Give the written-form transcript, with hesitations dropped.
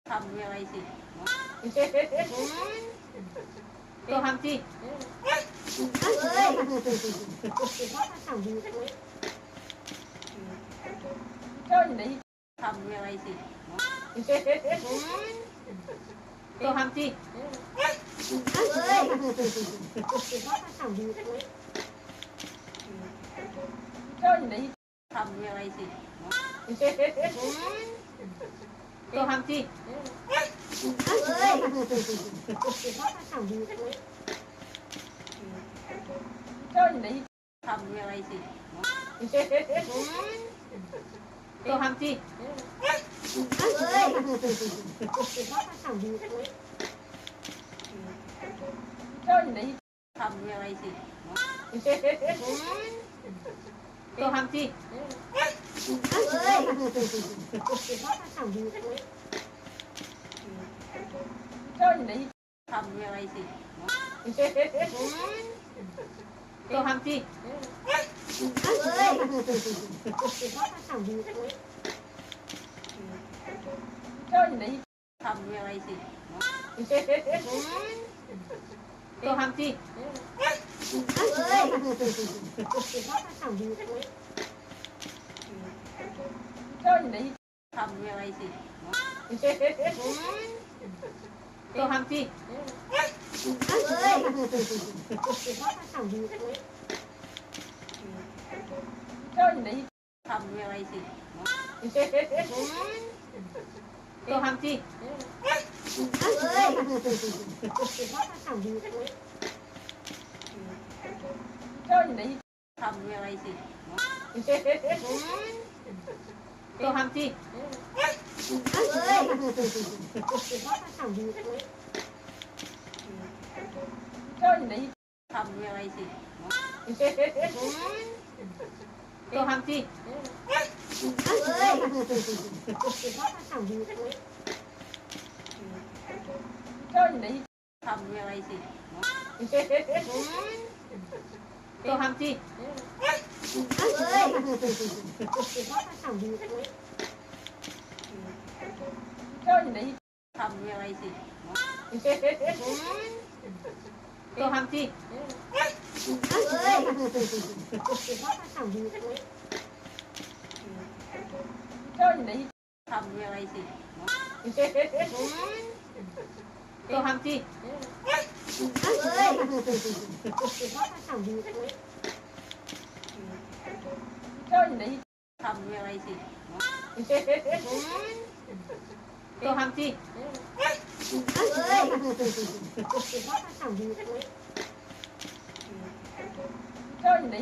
ทำอะไรสิตัวทำสิเจ้าอยู่ไหนทำอะไรสิตัวทำสิเจ้าอยู่ไหนทำอะไรสิตัวทำสิเจ้าอยู่ไหนทำอะไรสิตัวทำสิเจ้าอยู่ไหนทำอะไรสิตัวทำสิเจ้าอยู่ไหนทำอะไรสิตัวทำสิเจ้าอยู่ไหนทำอะไรสิตัวทำสิเจ้าอยู่ไหนทำอะไรสิตัวทำสิเจ้าอยู่ไหนทำอะไรสิตัวทำสิเจ้าอยู่ไหนทำอะไรสิตัวทำสิเจ้าอยู่ไหนทำอะไรสิตัวทำสิเจ้าอยู่ไหนทำอะไรสิตัวทำสิเจ้าอยู่ไหนทำอะไรสิตัวทำสิเจ้าอยู่ไหนทำอะไรสิตัวทำสิเจ้าอยู่ไหนทำอะไรสิตัวทำสิเจ้าอยู่ไหน